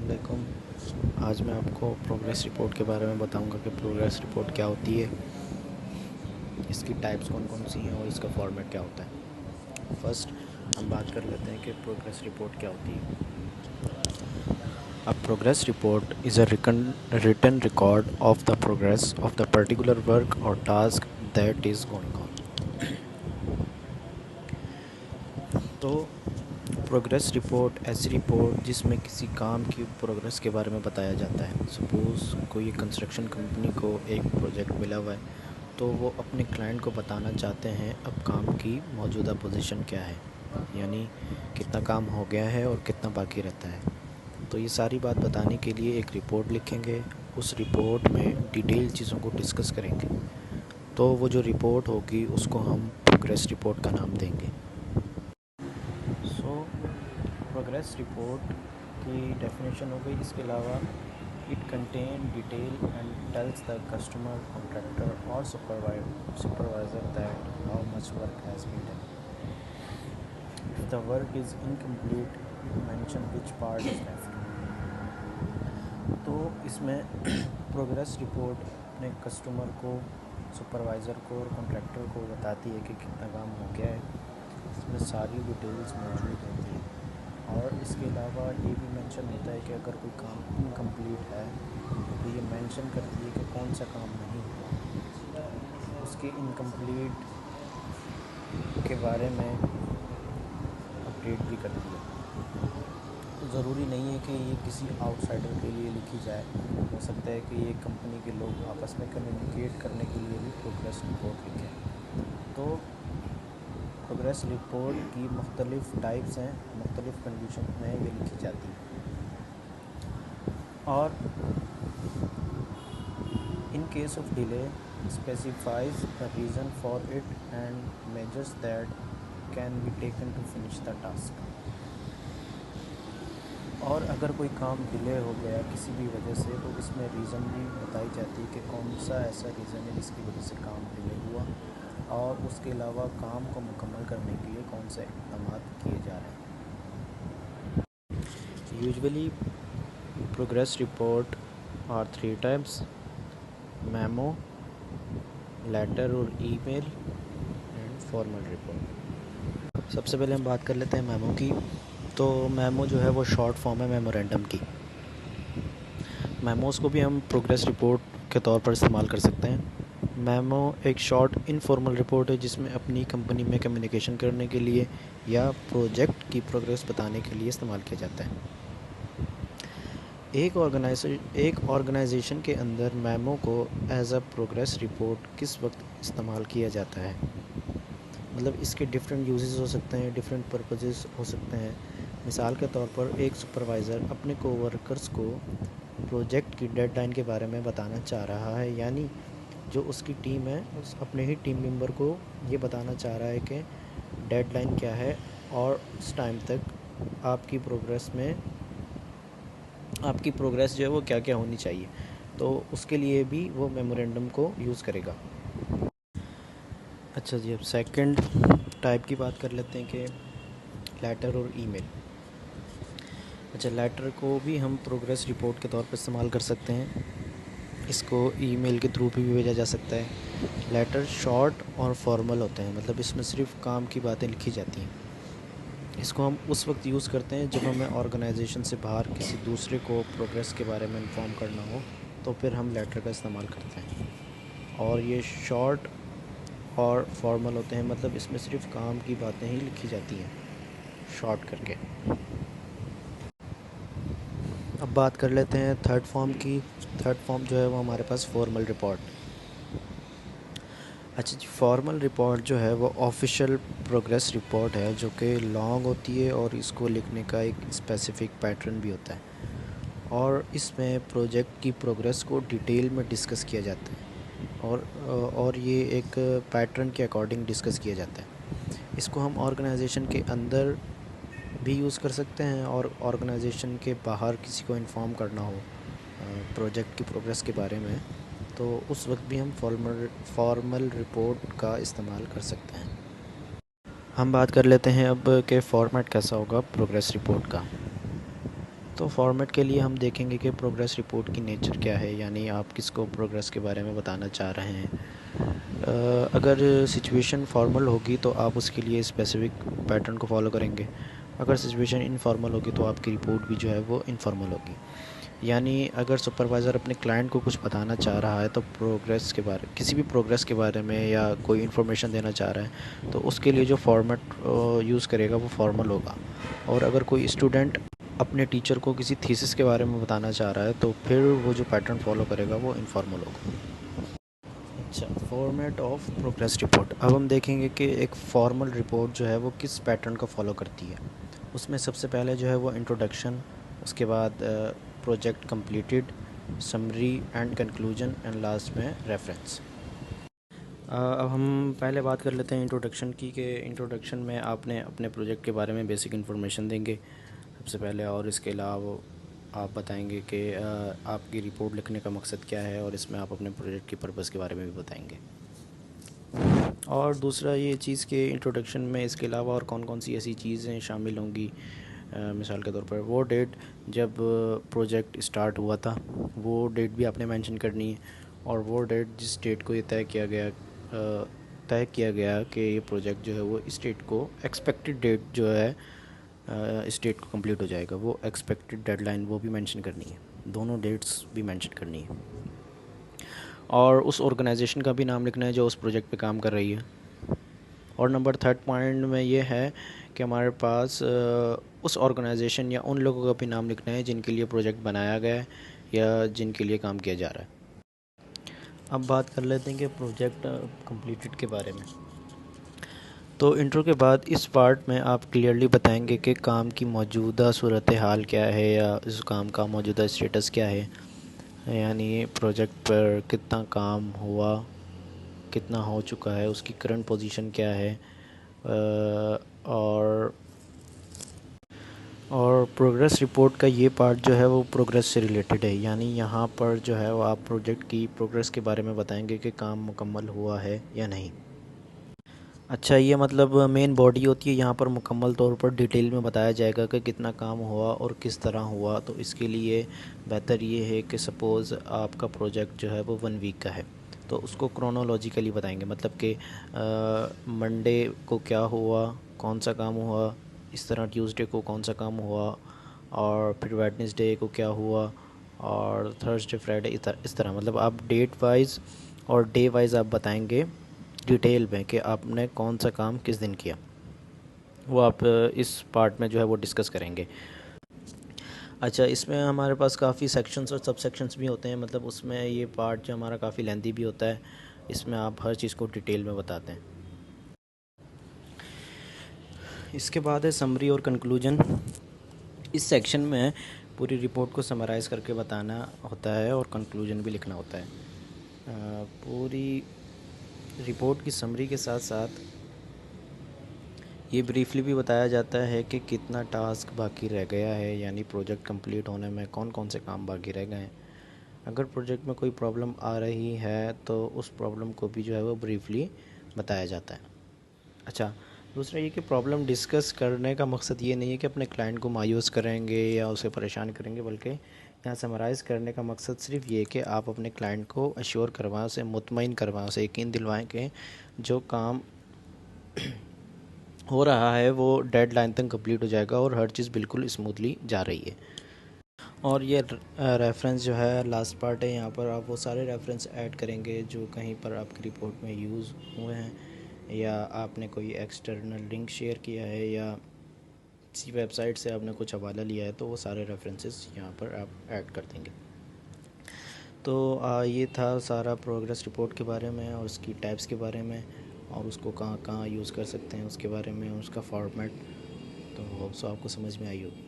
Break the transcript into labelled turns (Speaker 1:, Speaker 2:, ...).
Speaker 1: अस्सलामुअलैकुम। आज मैं आपको प्रोग्रेस रिपोर्ट के बारे में बताऊंगा कि प्रोग्रेस रिपोर्ट क्या होती है, इसकी टाइप्स कौन कौन सी हैं और इसका फॉर्मेट क्या होता है। फर्स्ट हम बात कर लेते हैं कि प्रोग्रेस रिपोर्ट क्या होती है। A progress report is a written record of the progress of the particular work or task that is going on। तो प्रोग्रेस रिपोर्ट ऐसी रिपोर्ट जिसमें किसी काम की प्रोग्रेस के बारे में बताया जाता है। सपोज़ कोई कंस्ट्रक्शन कंपनी को एक प्रोजेक्ट मिला हुआ है, तो वो अपने क्लाइंट को बताना चाहते हैं अब काम की मौजूदा पोजीशन क्या है, यानी कितना काम हो गया है और कितना बाकी रहता है। तो ये सारी बात बताने के लिए एक रिपोर्ट लिखेंगे। उस रिपोर्ट में डिटेल चीज़ों को डिस्कस करेंगे। तो वो जो रिपोर्ट होगी उसको हम प्रोग्रेस रिपोर्ट का नाम देंगे। प्रोग्रेस रिपोर्ट की डेफिनेशन हो गई। इसके अलावा it contain detail and tells the customer, contractor और supervisor that how much work has been done. If the work is incomplete it mention which part is left. तो इसमें प्रोग्रेस रिपोर्ट अपने customer को, supervisor को और contractor को बताती है कि कितना काम हो गया है। इसमें सारी डिटेल्स मौजूद होती हैं। और इसके अलावा ये भी मेंशन होता है कि अगर कोई काम इनकम्प्लीट है तो ये मेंशन करती है कि कौन सा काम नहीं हुआ, उसके इनकम्प्लीट के बारे में अपडेट भी करती है। तो ज़रूरी नहीं है कि ये किसी आउटसाइडर के लिए लिखी जाए। हो सकता है कि ये कंपनी के लोग आपस में कम्युनिकेट करने के लिए भी प्रोग्रेस रिपोर्ट लिखें। तो प्रोग्रेस रिपोर्ट की मुख्तलिफ़ टाइप्स हैं, मुख्तलिफ़ कंडीशन में ये लिखी जाती है। और in case of delay specifies the reason for it and measures that can be taken to finish the task. और अगर कोई काम डिले हो गया किसी भी वजह से तो इसमें रीज़न भी बताई जाती है कि कौन सा ऐसा रीज़न है जिसकी वजह से काम डिले हुआ, और उसके अलावा काम को मुकम्मल करने के लिए कौन से इक़दाम किए जा रहे हैं। Usually progress report are 3 types: memo, letter और ईमेल एंड फॉर्मल रिपोर्ट। सबसे पहले हम बात कर लेते हैं मेमो की। तो मेमो जो है वो शॉर्ट फॉर्म है मेमोरेंडम की। मेमोज़ को भी हम प्रोग्रेस रिपोर्ट के तौर पर इस्तेमाल कर सकते हैं। मेमो एक शॉर्ट इनफॉर्मल रिपोर्ट है जिसमें अपनी कंपनी में कम्युनिकेशन करने के लिए या प्रोजेक्ट की प्रोग्रेस बताने के लिए इस्तेमाल किया जाता है। एक ऑर्गेनाइजेशन के अंदर मेमो को एज अ प्रोग्रेस रिपोर्ट किस वक्त इस्तेमाल किया जाता है, मतलब इसके डिफरेंट यूजेस हो सकते हैं, डिफरेंट पर्पसेस हो सकते हैं। मिसाल के तौर पर एक सुपरवाइज़र अपने कोवर्कर्स को प्रोजेक्ट की डेडलाइन के बारे में बताना चाह रहा है, यानी जो उसकी टीम है उस अपने ही टीम मेंबर को ये बताना चाह रहा है कि डेडलाइन क्या है और उस टाइम तक आपकी प्रोग्रेस जो है वो क्या क्या होनी चाहिए। तो उसके लिए भी वो मेमोरेंडम को यूज़ करेगा। अच्छा जी, अब सेकंड टाइप की बात कर लेते हैं कि लेटर और ईमेल। अच्छा, लेटर को भी हम प्रोग्रेस रिपोर्ट के तौर पर इस्तेमाल कर सकते हैं। इसको ईमेल के थ्रू भी भेजा जा सकता है। लेटर शॉर्ट और फॉर्मल होते हैं, मतलब इसमें सिर्फ काम की बातें लिखी जाती हैं। इसको हम उस वक्त यूज़ करते हैं जब हमें ऑर्गेनाइजेशन से बाहर किसी दूसरे को प्रोग्रेस के बारे में इन्फॉर्म करना हो, तो फिर हम लेटर का इस्तेमाल करते हैं। और ये शॉर्ट और फॉर्मल होते हैं, मतलब इसमें सिर्फ काम की बातें ही लिखी जाती हैं शॉर्ट करके। अब बात कर लेते हैं थर्ड फॉर्म की। थर्ड फॉर्म जो है वो हमारे पास फॉर्मल रिपोर्ट। अच्छा जी, फॉर्मल रिपोर्ट जो है वो ऑफिशियल प्रोग्रेस रिपोर्ट है जो कि लॉन्ग होती है और इसको लिखने का एक स्पेसिफिक पैटर्न भी होता है, और इसमें प्रोजेक्ट की प्रोग्रेस को डिटेल में डिस्कस किया जाता है और ये एक पैटर्न के अकॉर्डिंग डिस्कस किया जाता है। इसको हम ऑर्गेनाइजेशन के अंदर भी यूज़ कर सकते हैं और ऑर्गेनाइजेशन के बाहर किसी को इन्फॉर्म करना हो प्रोजेक्ट की प्रोग्रेस के बारे में, तो उस वक्त भी हम फॉर्मल रिपोर्ट का इस्तेमाल कर सकते हैं। हम बात कर लेते हैं अब के फॉर्मेट कैसा होगा प्रोग्रेस रिपोर्ट का। तो फॉर्मेट के लिए हम देखेंगे कि प्रोग्रेस रिपोर्ट की नेचर क्या है, यानी आप किसको प्रोग्रेस के बारे में बताना चाह रहे हैं। अगर सिचुएशन फॉर्मल होगी तो आप उसके लिए स्पेसिफिक पैटर्न को फॉलो करेंगे। अगर सिचुएशन इनफॉर्मल होगी तो आपकी रिपोर्ट भी जो है वो इनफॉर्मल होगी। यानी अगर सुपरवाइज़र अपने क्लाइंट को कुछ बताना चाह रहा है तो प्रोग्रेस के बारे किसी भी प्रोग्रेस के बारे में या कोई इन्फॉर्मेशन देना चाह रहा है तो उसके लिए जो फॉर्मेट यूज़ करेगा वो फॉर्मल होगा। और अगर कोई स्टूडेंट अपने टीचर को किसी थीसिस के बारे में बताना चाह रहा है तो फिर वो जो पैटर्न फॉलो करेगा वो इनफॉर्मल होगा। अच्छा, फॉर्मेट ऑफ प्रोग्रेस रिपोर्ट। अब हम देखेंगे कि एक फॉर्मल रिपोर्ट जो है वो किस पैटर्न को फॉलो करती है। उसमें सबसे पहले जो है वो इंट्रोडक्शन, उसके बाद project completed, summary and conclusion and last में रेफरेंस। अब हम पहले बात कर लेते हैं इंट्रोडक्शन की, कि इंट्रोडक्शन में आपने अपने प्रोजेक्ट के बारे में बेसिक इन्फॉर्मेशन देंगे सबसे पहले, और इसके अलावा आप बताएंगे कि आपकी रिपोर्ट लिखने का मकसद क्या है, और इसमें आप अपने प्रोजेक्ट की पर्पज़ के बारे में भी बताएंगे। और दूसरा ये चीज़ के इंट्रोडक्शन में इसके अलावा और कौन कौन सी ऐसी चीज़ें शामिल होंगी। मिसाल के तौर पर वो डेट जब प्रोजेक्ट स्टार्ट हुआ था वो डेट भी आपने मेंशन करनी है, और वो डेट जिस डेट को ये तय किया गया कि ये प्रोजेक्ट जो है वो इस डेट को एक्सपेक्टेड डेट जो है इस डेट को कंप्लीट हो जाएगा, वो एक्सपेक्टेड डेडलाइन वो भी मेंशन करनी है, दोनों डेट्स भी मेंशन करनी है। और उस ऑर्गेनाइजेशन का भी नाम लिखना है जो उस प्रोजेक्ट पे काम कर रही है। और नंबर थर्ड पॉइंट में ये है कि हमारे पास उस ऑर्गेनाइजेशन या उन लोगों का भी नाम लिखना है जिनके लिए प्रोजेक्ट बनाया गया है या जिनके लिए काम किया जा रहा है। अब बात कर लेते हैं कि प्रोजेक्ट कंप्लीटेड के बारे में। तो इंट्रो के बाद इस पार्ट में आप क्लियरली बताएंगे कि काम की मौजूदा सूरत हाल क्या है या इस काम का मौजूदा स्टेटस क्या है, यानी प्रोजेक्ट पर कितना काम हुआ, कितना हो चुका है, उसकी करंट पोजीशन क्या है। और प्रोग्रेस रिपोर्ट का ये पार्ट जो है वो प्रोग्रेस से रिलेटेड है, यानी यहाँ पर जो है वो आप प्रोजेक्ट की प्रोग्रेस के बारे में बताएंगे कि काम मुकम्मल हुआ है या नहीं। अच्छा, ये मतलब मेन बॉडी होती है, यहाँ पर मुकम्मल तौर पर डिटेल में बताया जाएगा कि कितना काम हुआ और किस तरह हुआ। तो इसके लिए बेहतर ये है कि सपोज़ आपका प्रोजेक्ट जो है वो 1 वीक का है तो उसको क्रोनोलॉजिकली बताएंगे, मतलब कि मंडे को क्या हुआ, कौन सा काम हुआ, इस तरह ट्यूसडे को कौन सा काम हुआ, और फिर वेडनेसडे को क्या हुआ, और थर्सडे फ्राइडे इस तरह मतलब आप डेट वाइज और डे वाइज आप बताएंगे डिटेल में कि आपने कौन सा काम किस दिन किया। वो आप इस पार्ट में जो है वो डिस्कस करेंगे। अच्छा, इसमें हमारे पास काफ़ी सेक्शंस और सब सेक्शंस भी होते हैं, मतलब उसमें ये पार्ट जो हमारा काफ़ी लेंथी भी होता है, इसमें आप हर चीज़ को डिटेल में बताते हैं। इसके बाद है समरी और कंक्लूजन। इस सेक्शन में पूरी रिपोर्ट को समराइज़ करके बताना होता है और कंक्लूजन भी लिखना होता है। पूरी रिपोर्ट की समरी के साथ साथ ये ब्रीफली भी बताया जाता है कि कितना टास्क बाकी रह गया है, यानी प्रोजेक्ट कंप्लीट होने में कौन कौन से काम बाकी रह गए हैं। अगर प्रोजेक्ट में कोई प्रॉब्लम आ रही है तो उस प्रॉब्लम को भी जो है वो ब्रीफली बताया जाता है। अच्छा, दूसरा ये कि प्रॉब्लम डिस्कस करने का मकसद ये नहीं है कि अपने क्लाइंट को मायूस करेंगे या उसे परेशान करेंगे, बल्कि यहाँ समराइज़ करने का मकसद सिर्फ ये कि आप अपने क्लाइंट को अश्योर करवाएं, उसे मुतमईन करवाएं, उसे यकीन दिलवाएं कि जो काम हो रहा है वो डेडलाइन तक कंप्लीट हो जाएगा और हर चीज़ बिल्कुल स्मूथली जा रही है। और ये रेफरेंस जो है लास्ट पार्ट है, यहाँ पर आप वो सारे रेफरेंस ऐड करेंगे जो कहीं पर आपकी रिपोर्ट में यूज़ हुए हैं, या आपने कोई एक्सटर्नल लिंक शेयर किया है, या किसी वेबसाइट से आपने कुछ हवाला लिया है, तो वो सारे रेफरेंसेस यहाँ पर आप ऐड कर देंगे। तो ये था सारा प्रोग्रेस रिपोर्ट के बारे में और उसकी टाइप्स के बारे में, और उसको कहाँ कहाँ यूज़ कर सकते हैं उसके बारे में, उसका फॉर्मेट। तो होप सो आपको समझ में आई होगी।